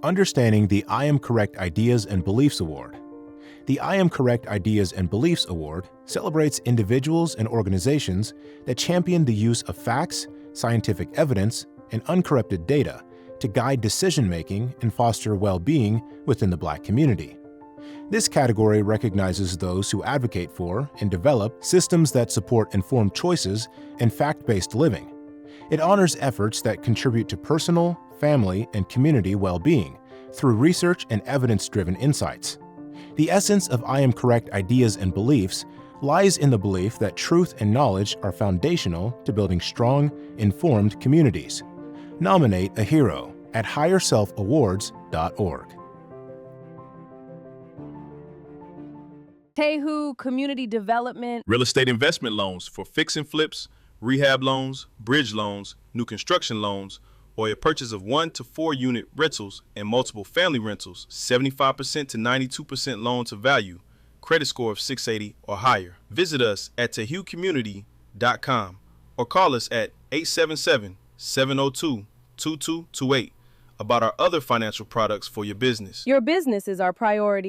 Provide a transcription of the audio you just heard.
understanding the I Am Correct Ideas and Beliefs Award. The I Am Correct Ideas and Beliefs Award celebrates individuals and organizations that champion the use of facts, scientific evidence, and uncorrupted data to guide decision-making and foster well-being within the Black community. This category recognizes those who advocate for and develop systems that support informed choices and fact-based living. It honors efforts that contribute to personal, family, and community well-being through research and evidence-driven insights. The essence of I Am Correct Ideas and Beliefs lies in the belief that truth and knowledge are foundational to building strong, informed communities. Nominate a hero at higherselfawards.org. Tehu Community Development. Real estate investment loans for fix and flips, rehab loans, bridge loans, new construction loans, or a purchase of 1 to 4 unit rentals and multiple family rentals, 75% to 92% loan to value, credit score of 680 or higher. Visit us at tehucommunity.com or call us at 877-702-2228 about our other financial products for your business. Your business is our priority.